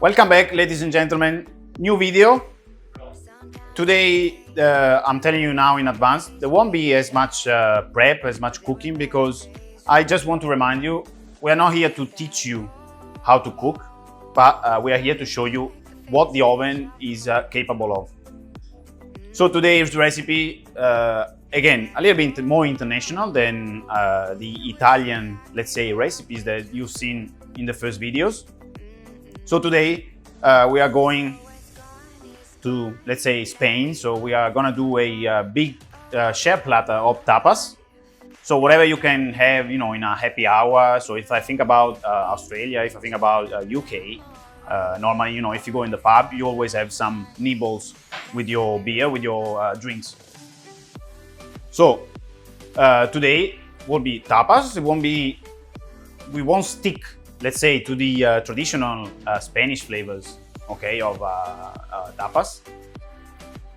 Welcome back, ladies and gentlemen. New video. Today, I'm telling you now in advance, there won't be as much prep, as much cooking, because I just want to remind you, we are not here to teach you how to cook, but we are here to show you what the oven is capable of. So today's recipe, again, a little bit more international than the Italian, let's say, recipes that you've seen in the first videos. So today we are going to, let's say, Spain. So we are gonna do a big shared platter of tapas. So whatever you can have, you know, in a happy hour. So if I think about Australia, if I think about UK, normally, you know, if you go in the pub, you always have some meatballs with your beer, with your drinks. So today will be tapas. We won't stick, let's say, to the traditional Spanish flavors, okay, of tapas.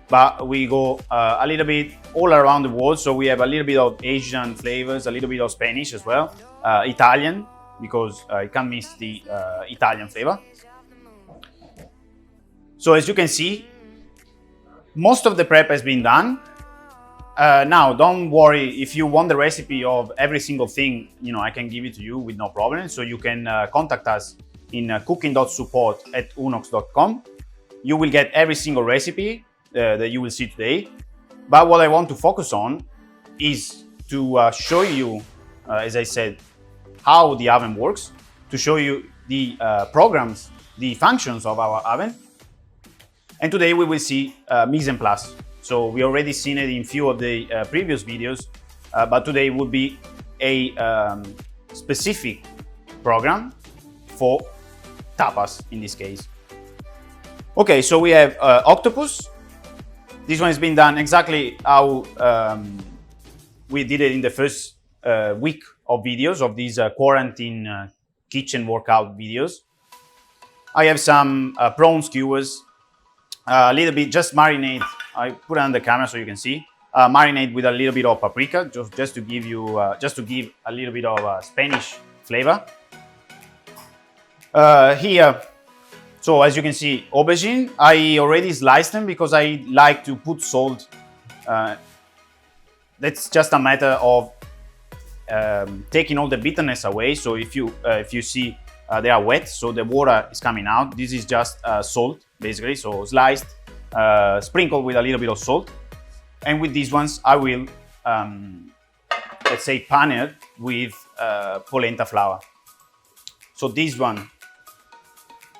But we go a little bit all around the world. So we have a little bit of Asian flavors, a little bit of Spanish as well, Italian, because you can't miss the Italian flavor. So as you can see, most of the prep has been done. Now, don't worry, if you want the recipe of every single thing, you know, I can give it to you with no problem. So you can contact us in cooking.support@unox.com. You will get every single recipe that you will see today. But what I want to focus on is to show you, as I said, how the oven works, to show you the programs, the functions of our oven. And today we will see mise en place. So we already seen it in few of the previous videos, but today will be a specific program for tapas in this case. Okay, so we have octopus. This one has been done exactly how we did it in the first week of videos of these quarantine kitchen workout videos. I have some prawn skewers, a little bit, just marinate. I put it on the camera so you can see. Marinate with a little bit of paprika, just to give you, just to give a little bit of Spanish flavor. Here, so as you can see, aubergine. I already sliced them because I like to put salt. That's just a matter of taking all the bitterness away. So if you see they are wet, so the water is coming out. This is just salt, basically. So sliced, sprinkled with a little bit of salt. And with these ones, I will, let's say, pan it with polenta flour. So this one,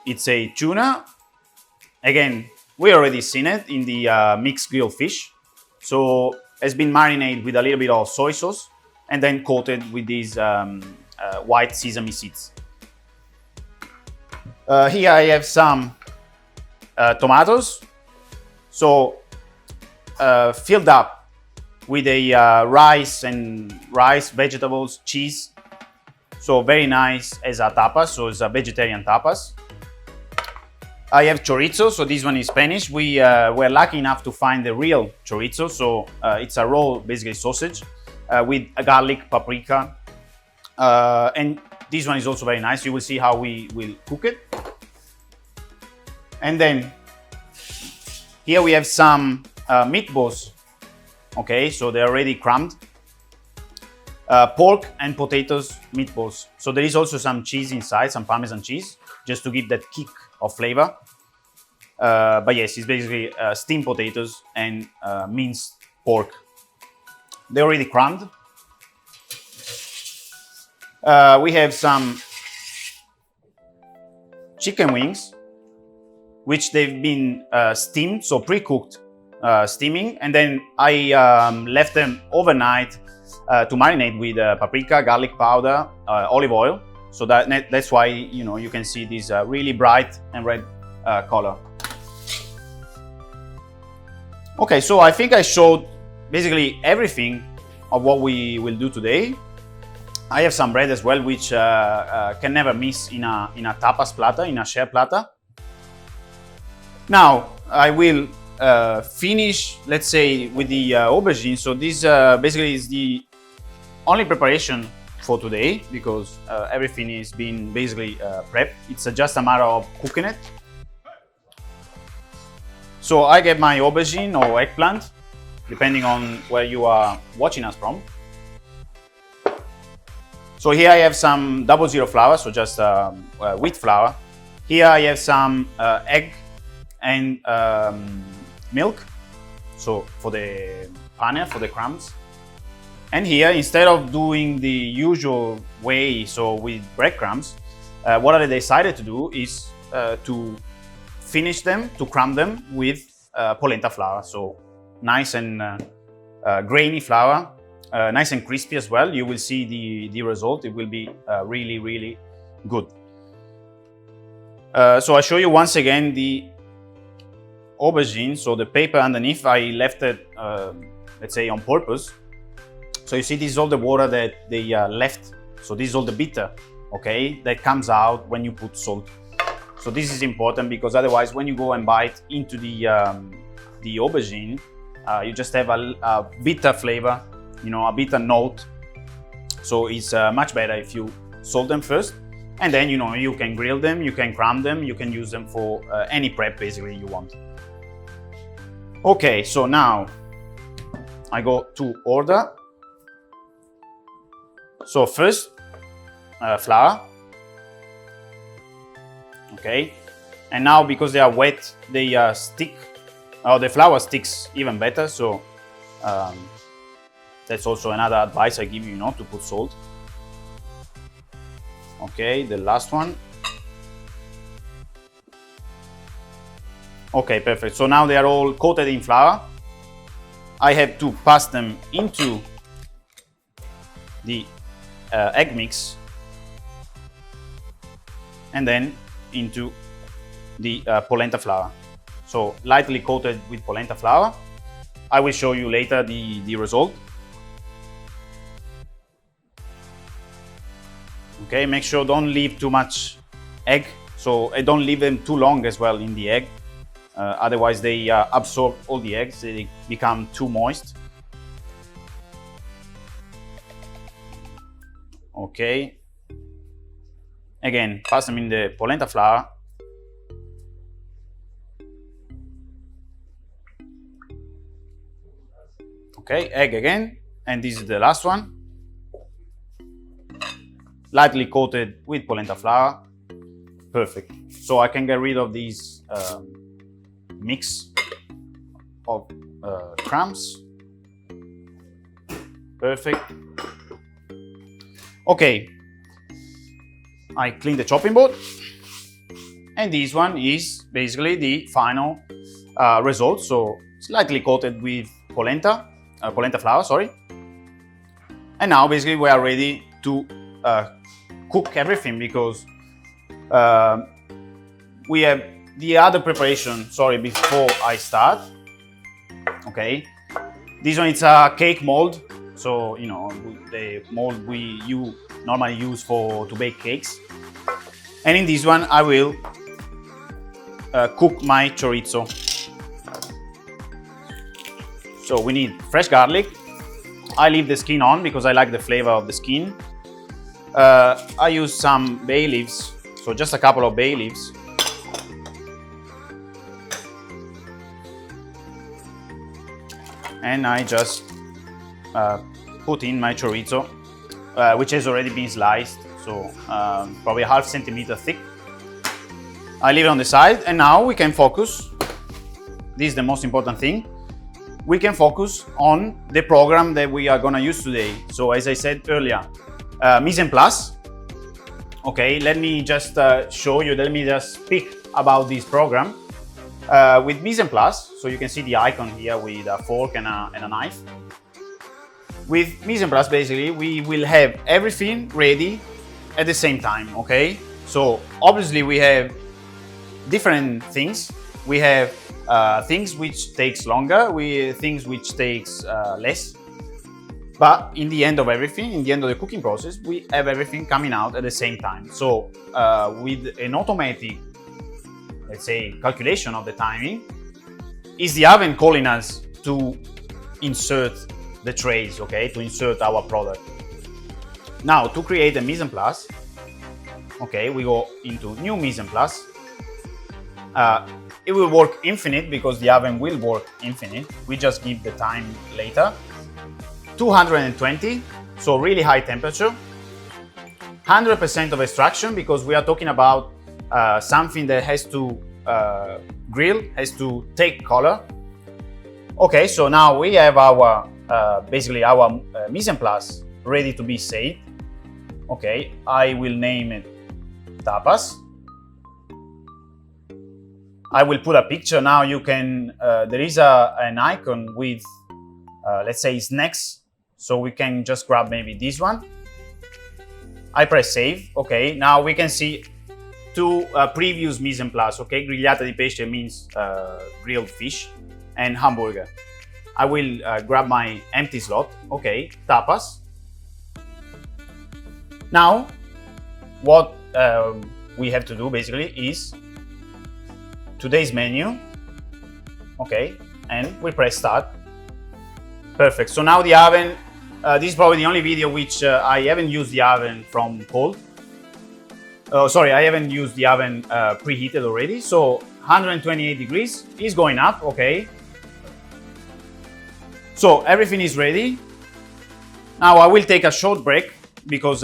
it's a tuna. Again, we already seen it in the mixed grilled fish. So it's been marinated with a little bit of soy sauce and then coated with these white sesame seeds. Here I have some tomatoes, so filled up with a rice, vegetables, cheese. So very nice as a tapas, so it's a vegetarian tapas. I have chorizo, so this one is Spanish. We were lucky enough to find the real chorizo, so it's a raw, basically, sausage with a garlic, paprika, and this one is also very nice. You will see how we will cook it. And then here we have some meatballs. Okay, so they're already crumbed. Pork and potatoes meatballs. So there is also some cheese inside, some Parmesan cheese, just to give that kick of flavor. But yes, it's basically steamed potatoes and minced pork. They're already crumbed. We have some chicken wings, which they've been steamed, so pre-cooked steaming, and then I left them overnight to marinate with paprika, garlic powder, olive oil. So that's why, you know, you can see this really bright and red color. Okay, so I think I showed basically everything of what we will do today. I have some bread as well, which can never miss in a tapas platter, in a shared platter. Now I will finish, let's say, with the aubergine. So this basically is the only preparation for today because everything is being basically prepped. It's just a matter of cooking it. So I get my aubergine or eggplant, depending on where you are watching us from. So here I have some 00 flour, so just wheat flour. Here I have some egg and milk, so for the pane, for the crumbs. And here, instead of doing the usual way, so with breadcrumbs, what I decided to do is to finish them, to crumb them with polenta flour. So nice and grainy flour, nice and crispy as well. You will see the result. It will be really, really good. So I show you once again the aubergine. So the paper underneath, I left it, let's say, on purpose. So you see, this is all the water that they left. So this is all the bitter, okay, that comes out when you put salt. So this is important because otherwise, when you go and bite into the aubergine, you just have a bitter flavor, you know, a bitter note. So it's much better if you salt them first, and then, you know, you can grill them, you can crumb them, you can use them for any prep basically you want. Okay, so now I go to order. So first, flour. Okay, and now because they are wet, they stick. Oh, the flour sticks even better. So that's also another advice I give you, not to put salt. Okay, the last one. Okay, perfect. So now they are all coated in flour. I have to pass them into the egg mix and then into the polenta flour. So lightly coated with polenta flour. I will show you later the result. Okay, make sure don't leave too much egg. So don't leave them too long as well in the egg. Otherwise they absorb all the eggs, they become too moist. Okay, again, pass them in the polenta flour. Okay, egg again, and this is the last one. Lightly coated with polenta flour. Perfect. So I can get rid of these mix of crumbs. Perfect. Okay, I clean the chopping board, and this one is basically the final result. So slightly coated with polenta flour, sorry. And now basically we are ready to cook everything because we have the other preparation, sorry, before I start. Okay, this one, it's a cake mold. So, you know, the mold you normally use to bake cakes. And in this one, I will cook my chorizo. So we need fresh garlic. I leave the skin on because I like the flavor of the skin. I use some bay leaves, so just a couple of bay leaves. And I just put in my chorizo, which has already been sliced, so probably a half centimeter thick. I leave it on the side, and now we can focus. This is the most important thing. We can focus on the program that we are gonna use today. So as I said earlier, mise en place. Okay, let me just show you, let me just speak about this program. With mise en place, so you can see the icon here with a fork and a knife. With mise en place, basically, we will have everything ready at the same time, okay? So obviously we have different things. We have things which takes longer, things which takes less. But in the end of everything, in the end of the cooking process, we have everything coming out at the same time. So with an automatic, let's say, calculation of the timing, is the oven calling us to insert the trays, okay, to insert our product. Now to create a mise en place, okay, we go into new mise en place. It will work infinite because the oven will work infinite. We just give the time later. 220, so really high temperature. 100% of extraction because we are talking about something that has to grill, has to take color. Okay, so now we have our basically our mise en place ready to be saved. Okay, I will name it tapas. I will put a picture now. You can there is an icon with let's say snacks, so we can just grab maybe this one. I press save. Okay, now we can see two previous mise en place. Okay, grigliata di pesce means grilled fish, and hamburger. I will grab my empty slot. Okay, tapas. Now, what we have to do basically is today's menu. Okay, and we press start. Perfect. So now the oven. This is probably the only video which I haven't used the oven from cold. Sorry, I haven't used the oven preheated already. So 128 degrees is going up. Okay. So everything is ready. Now I will take a short break because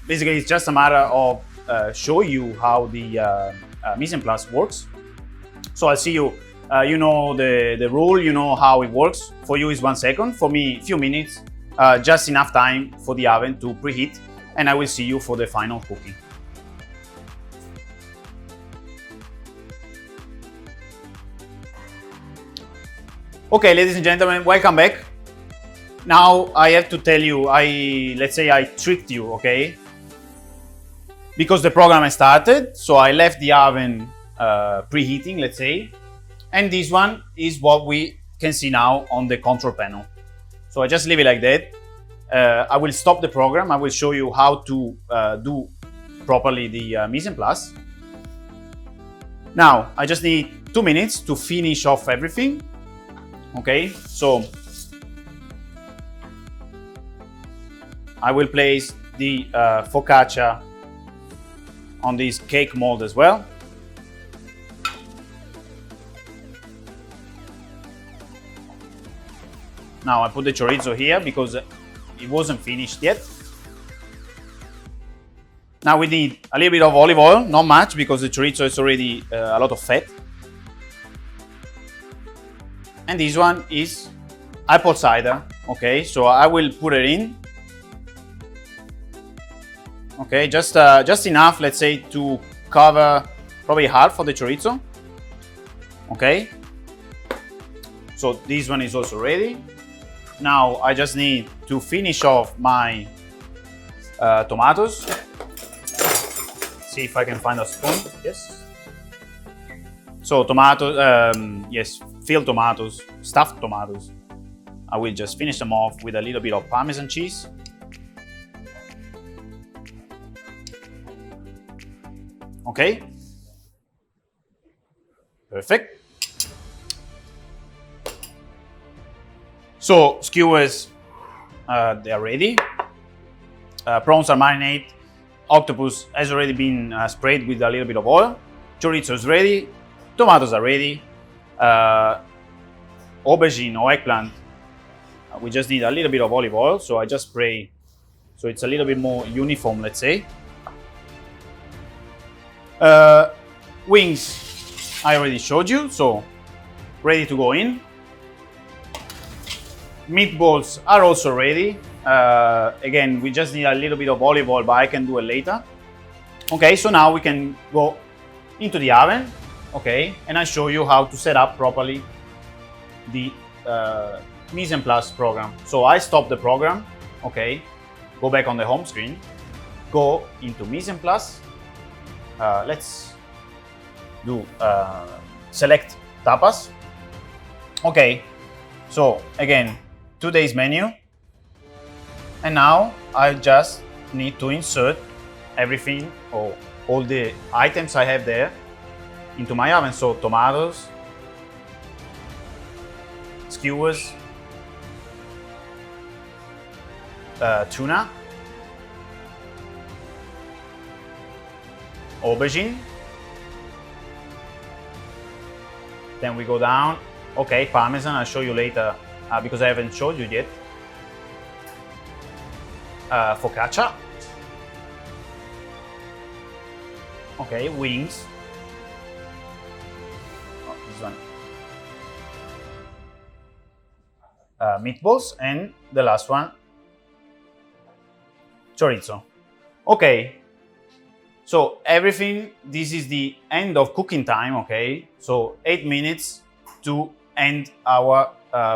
basically it's just a matter of show you how the mise en place works. So I'll see you. You know the rule. You know how it works. For you is 1 second. For me, a few minutes. Just enough time for the oven to preheat, and I will see you for the final cooking. Okay, ladies and gentlemen, welcome back. Now I have to tell you, let's say I tricked you, okay? Because the program has started, so I left the oven preheating, let's say, and this one is what we can see now on the control panel. So I just leave it like that. I will stop the program. I will show you how to do properly the mise en place. Now, I just need 2 minutes to finish off everything. Okay, so I will place the focaccia on this cake mold as well. Now I put the chorizo here because it wasn't finished yet. Now we need a little bit of olive oil, not much because the chorizo is already a lot of fat. And this one is apple cider. Okay, so I will put it in. Okay, just enough, let's say, to cover probably half of the chorizo. Okay, so this one is also ready. Now I just need to finish off my tomatoes. See if I can find a spoon. Yes. So tomatoes, yes, filled tomatoes, stuffed tomatoes. I will just finish them off with a little bit of Parmesan cheese. Okay. Perfect. So skewers, they are ready. Prawns are marinated. Octopus has already been sprayed with a little bit of oil. Chorizo is ready. Tomatoes are ready. Aubergine or eggplant, we just need a little bit of olive oil. So I just spray, so it's a little bit more uniform, let's say. Wings, I already showed you, so ready to go in. Meatballs are also ready. Again, we just need a little bit of olive oil, but I can do it later. Okay, so now we can go into the oven. Okay, and I show you how to set up properly the mise en place program. So I stop the program. Okay, go back on the home screen, go into mise en place. Let's do select tapas. Okay, so again, today's menu, and now I just need to insert everything or all the items I have there into my oven. So tomatoes, skewers, tuna, aubergine. Then we go down. Okay, parmesan, I'll show you later because I haven't showed you yet. Focaccia. Okay, wings. Oh, this one. Meatballs, and the last one, chorizo. Okay, so everything, this is the end of cooking time, okay? So 8 minutes to end our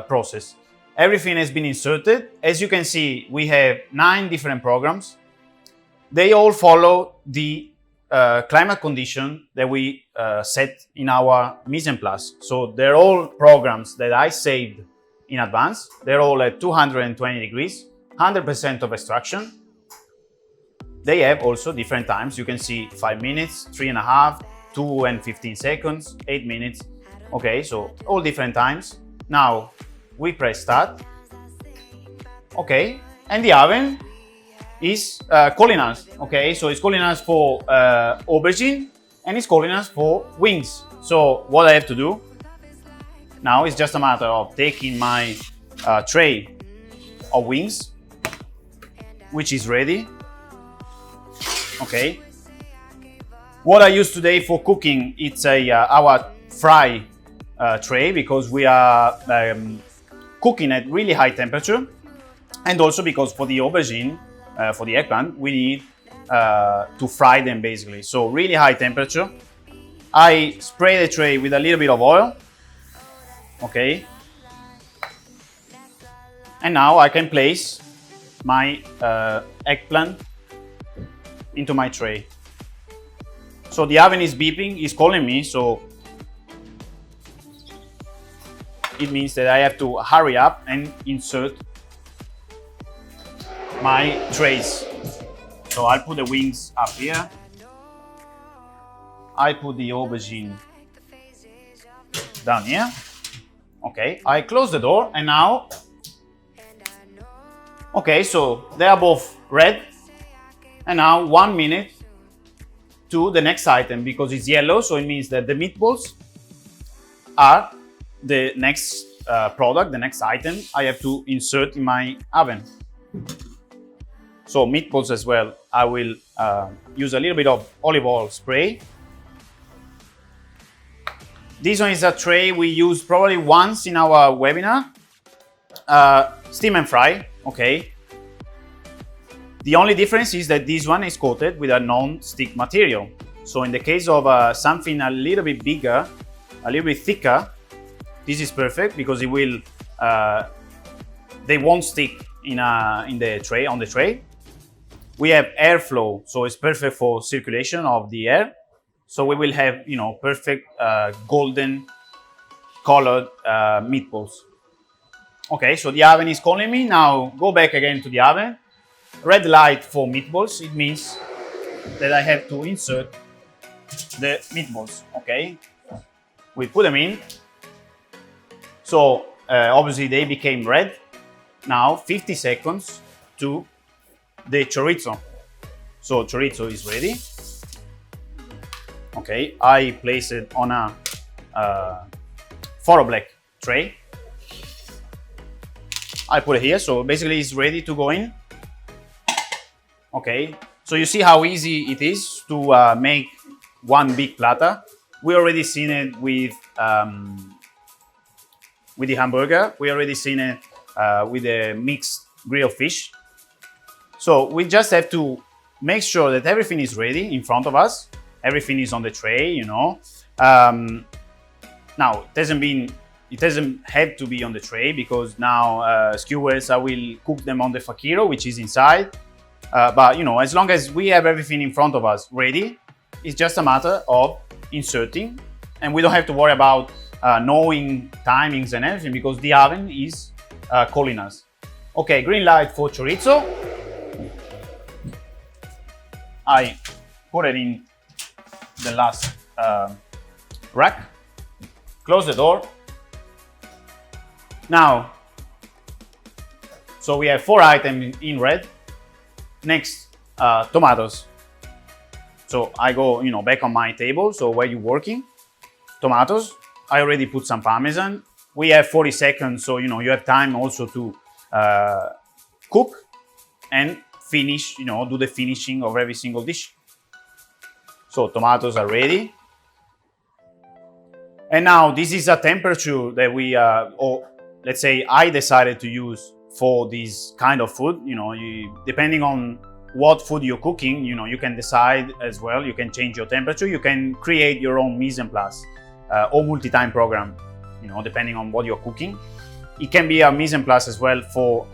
process. Everything has been inserted. As you can see, we have 9 different programs. They all follow the climate condition that we set in our mise en place. So they're all programs that I saved in advance. They're all at 220 degrees, 100% of extraction. They have also different times. You can see 5 minutes, 3.5, 2 and 15 seconds, 8 minutes. Okay, so all different times. Now we press start. Okay, and the oven is calling us. Okay, so it's calling us for aubergine and it's calling us for wings. So what I have to do now is just a matter of taking my tray of wings, which is ready. Okay. What I use today for cooking, it's our fry tray, because we are cooking at really high temperature, and also because for the aubergine, for the eggplant, we need to fry them basically. So really high temperature. I spray the tray with a little bit of oil. Okay. And now I can place my eggplant into my tray. So the oven is beeping, it's calling me, so it means that I have to hurry up and insert my trays. So I'll put the wings up here. I put the aubergine down here. Okay, I close the door, and now, okay, so they are both red. And now 1 minute to the next item, because it's yellow, so it means that the meatballs are the next product, the next item I have to insert in my oven. So meatballs as well, I will use a little bit of olive oil spray. This one is a tray we used probably once in our webinar. Steam and fry, okay. The only difference is that this one is coated with a non-stick material. So in the case of something a little bit bigger, a little bit thicker, this is perfect because it will, they won't stick in the tray, on the tray. We have airflow, so it's perfect for circulation of the air. So we will have, you know, perfect golden colored meatballs. Okay, so the oven is calling me. Now go back again to the oven. Red light for meatballs, it means that I have to insert the meatballs, okay? We put them in. So obviously they became red. Now 50 seconds to the chorizo. So chorizo is ready. Okay, I place it on a photo black tray. I put it here, so basically it's ready to go in. Okay, so you see how easy it is to make one big platter. We already seen it with the hamburger. We already seen it with the mixed grilled fish. So we just have to make sure that everything is ready in front of us. Everything is on the tray, you know. Now it doesn't have to be on the tray, because now skewers, I will cook them on the fakiro, which is inside. But you know, as long as we have everything in front of us ready, it's just a matter of inserting, and we don't have to worry about knowing timings and everything, because the oven is calling us. Okay, green light for chorizo. I put it in the last rack. Close the door. Now, so we have 4 items in red. Next, tomatoes. So I go, back on my table. So where you're working, tomatoes. I already put some Parmesan. We have 40 seconds, so you have time also to cook and finish, do the finishing of every single dish. So tomatoes are ready. And now this is a temperature that we, or let's say I decided to use for this kind of food. Depending on what food you're cooking, you can decide as well. You can change your temperature. You can create your own mise en place or multi-time program, depending on what you're cooking. It can be a mise en place as well for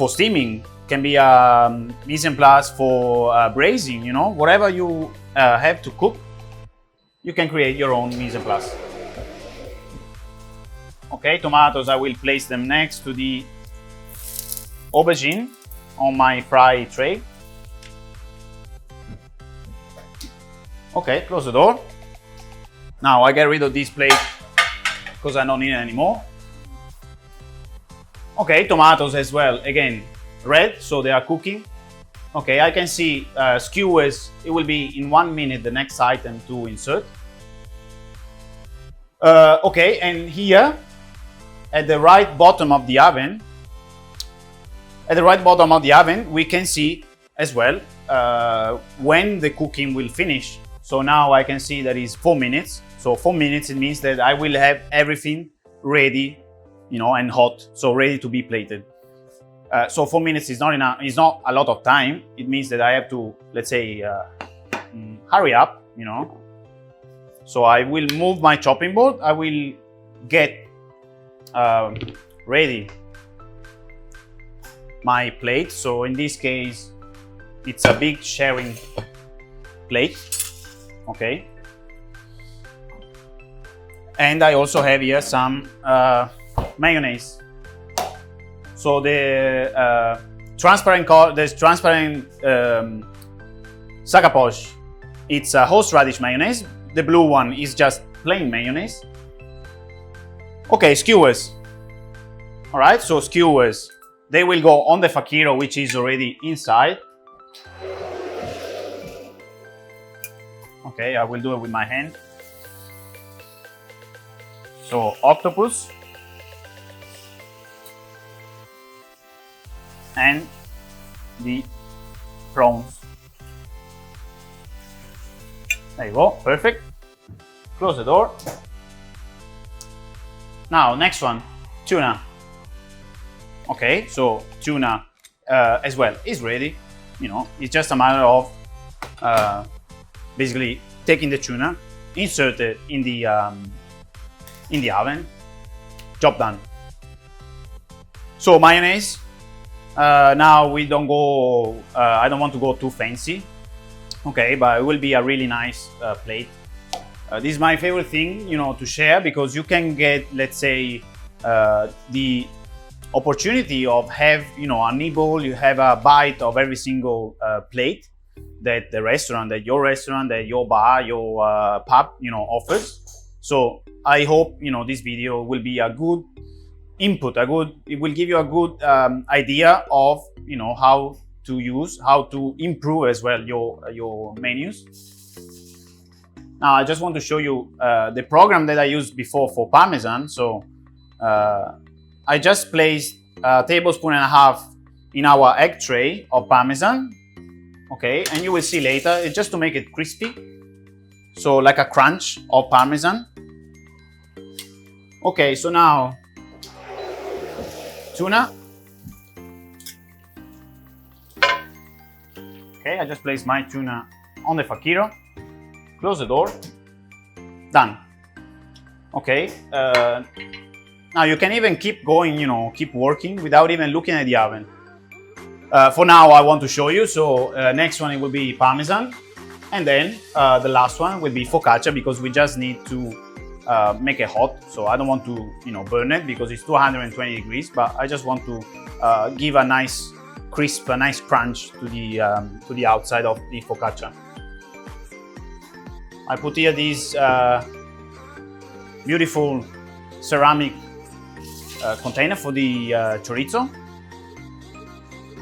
steaming. Can be a mise en place for braising. Whatever you have to cook, you can create your own mise en place. Okay, tomatoes, I will place them next to the aubergine on my fry tray. Okay, close the door. Now I get rid of this plate because I don't need it anymore. Okay, tomatoes as well, again, red, so they are cooking. Okay, I can see skewers, it will be in 1 minute the next item to insert. Okay, and here at the right bottom of the oven, we can see as well when the cooking will finish. So now I can see that is 4 minutes. So 4 minutes, it means that I will have everything ready, and hot, so ready to be plated. So 4 minutes is not enough. It's not a lot of time. It means that I have to, let's say, hurry up, So I will move my chopping board. I will get ready my plate. So in this case, it's a big sharing plate. Okay. And I also have here some mayonnaise. So the transparent sac à poche, it's a horseradish mayonnaise. The blue one is just plain mayonnaise. Okay, skewers. All right, so skewers, they will go on the facchino, which is already inside. Okay, I will do it with my hand. So octopus and the prawns. There you go, perfect. Close the door. Now, next one, tuna. Okay, so tuna as well is ready. It's just a matter of basically taking the tuna, insert it in the oven, job done. So mayonnaise. Now we don't go. I don't want to go too fancy. Okay, but it will be a really nice plate. This is my favorite thing, to share, because you can get, let's say, the opportunity of have, a nibble, you have a bite of every single plate that the restaurant, that your bar, your pub, offers. So I hope, this video will be a good input, it will give you a good idea of, how to improve as well your menus. Now I just want to show you the program that I used before for Parmesan. So I just placed a tablespoon and a half in our egg tray of Parmesan. Okay, and you will see later, it's just to make it crispy. So like a crunch of Parmesan. Okay, so now tuna. Okay, I just placed my tuna on the facchino. Close the door. Done. Okay. Now you can even keep going, keep working without even looking at the oven. For now, I want to show you. So next one, it will be Parmesan. And then the last one will be focaccia, because we just need to make it hot. So I don't want to, burn it because it's 220 degrees, but I just want to give a nice crisp, a nice crunch to the outside of the focaccia. I put here this beautiful ceramic container for the chorizo.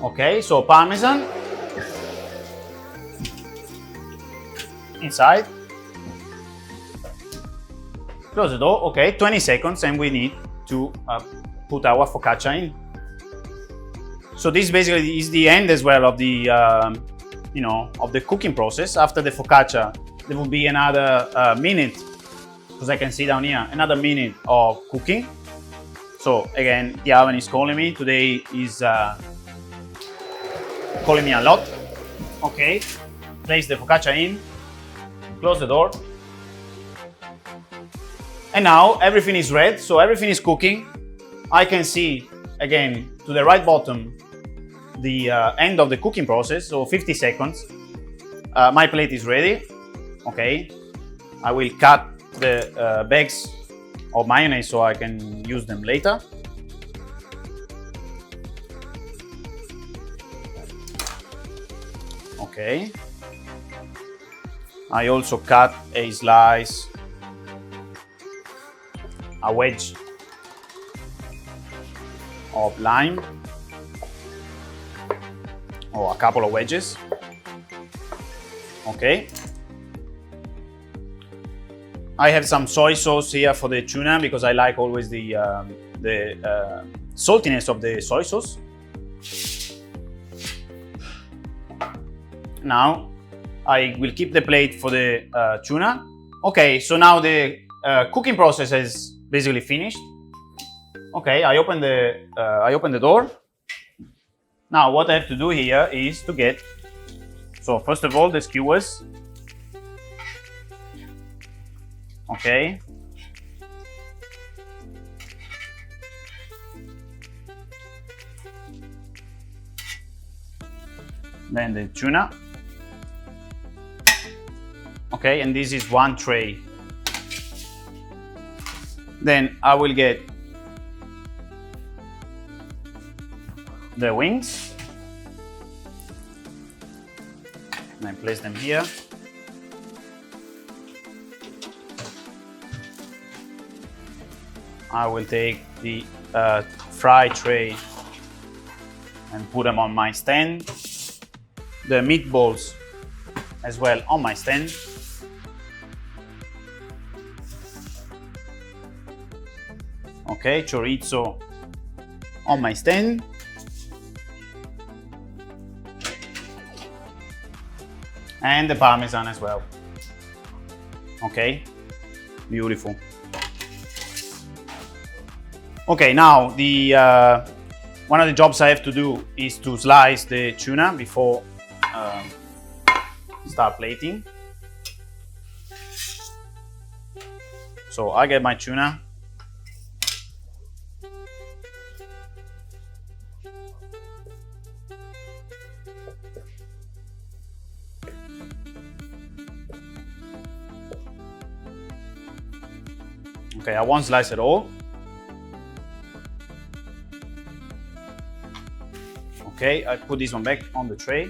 Okay, so Parmesan, inside. Close the door. Okay, 20 seconds, and we need to put our focaccia in. So this basically is the end as well of the of the cooking process. After the focaccia, there will be another minute, because I can see down here, another minute of cooking. So again, the oven is calling me. Today is calling me a lot. Okay, place the focaccia in, close the door. And now everything is red, so everything is cooking. I can see, again, to the right bottom, the end of the cooking process, so 50 seconds. My plate is ready. Okay, I will cut the bags of mayonnaise so I can use them later. Okay, I also cut a slice, a wedge of lime, or a couple of wedges. Okay, I have some soy sauce here for the tuna because I like always the saltiness of the soy sauce. Now I will keep the plate for the tuna. Okay, so now the cooking process is basically finished. Okay, I open the door. Now what I have to do here is to get, so first of all, the skewers. Okay. Then the tuna. Okay, and this is one tray. Then I will get the wings, and I place them here. I will take the fry tray and put them on my stand. The meatballs as well on my stand. Okay, chorizo on my stand. And the parmesan as well. Okay, beautiful. Okay, now the one of the jobs I have to do is to slice the tuna before start plating. So I get my tuna. Okay, I won't slice it all. Okay, I put this one back on the tray.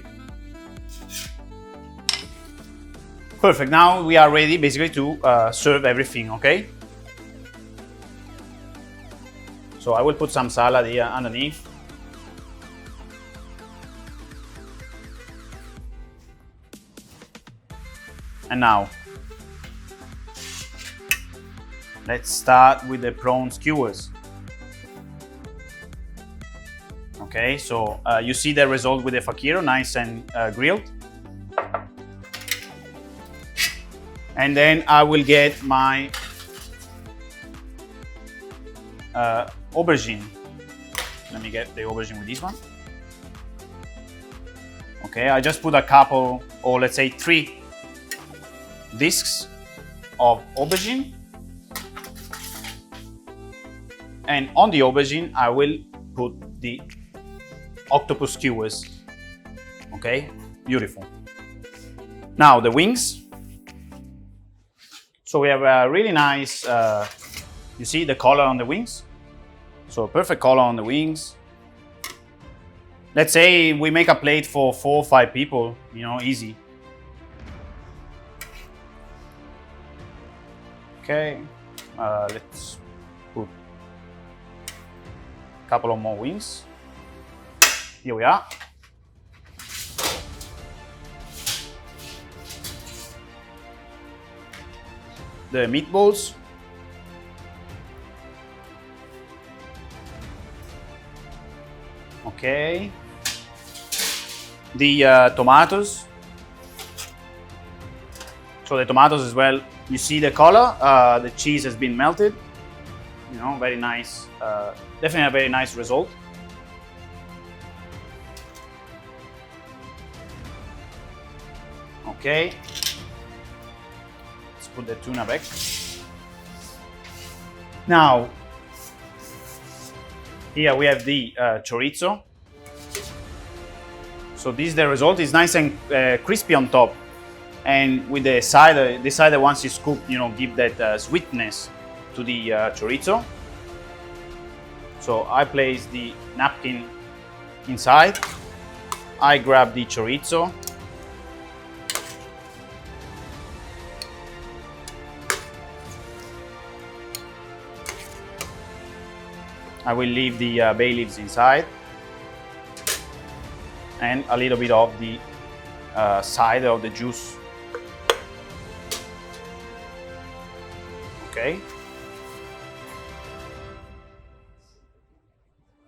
Perfect, now we are ready basically to serve everything, okay? So I will put some salad here underneath. And now, let's start with the prawn skewers. Okay, so you see the result with the facchino, nice and grilled. And then I will get my aubergine. Let me get the aubergine with this one. Okay, I just put a couple, or let's say 3 discs of aubergine. And on the aubergine, I will put the octopus skewers. Okay, beautiful. Now the wings. So we have a really nice, you see the color on the wings? So perfect color on the wings. Let's say we make a plate for 4 or 5 people, you know, easy. Okay, let's put a couple of more wings. Here we are. the meatballs. Okay. The tomatoes. So the tomatoes as well, you see the color, the cheese has been melted. You know, very nice, definitely a very nice result. Okay, let's put the tuna back. Now, here we have the chorizo. So this is the result. It's nice and crispy on top, and with the cider once it's cooked, you know, give that sweetness to the chorizo. So I place the napkin inside. I grab the chorizo. I will leave the bay leaves inside and a little bit of the cider of the juice. Okay.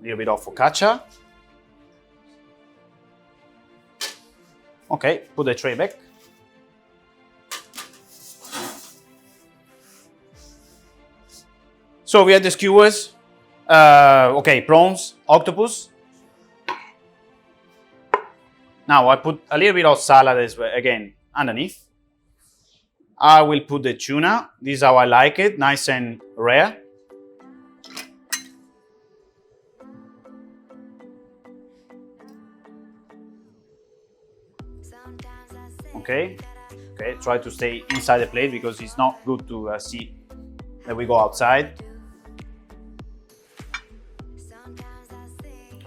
A little bit of focaccia. Okay, put the tray back. So we have the skewers. Okay, prawns, octopus. Now I put a little bit of salad as well, again, underneath. I will put the tuna. This is how I like it, nice and rare. Okay, try to stay inside the plate because it's not good to see that we go outside.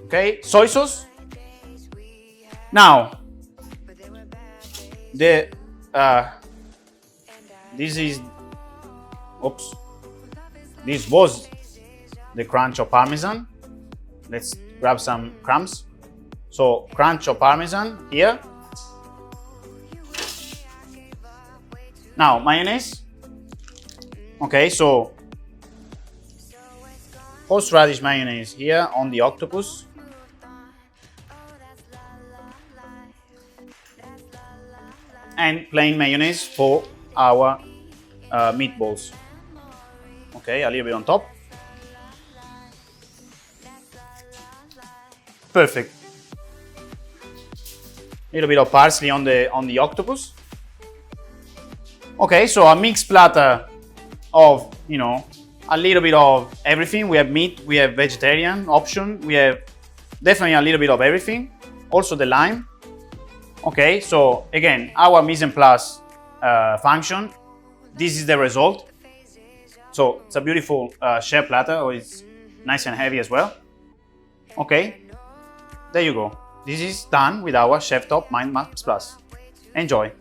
Okay, soy sauce. Now, this was the crunch of Parmesan. Let's grab some crumbs. So crunch of Parmesan here. Now mayonnaise. Okay, so horseradish mayonnaise here on the octopus. And plain mayonnaise for our meatballs. Okay, a little bit on top. Perfect. A little bit of parsley on the octopus. Okay, so a mixed platter of, you know, a little bit of everything. We have meat, we have vegetarian option, we have definitely a little bit of everything. Also the lime. Okay, so again, our mise en place function. This is the result. So it's a beautiful chef platter, or it's nice and heavy as well. Okay, there you go. This is done with our chef top Mind Max Plus. Enjoy.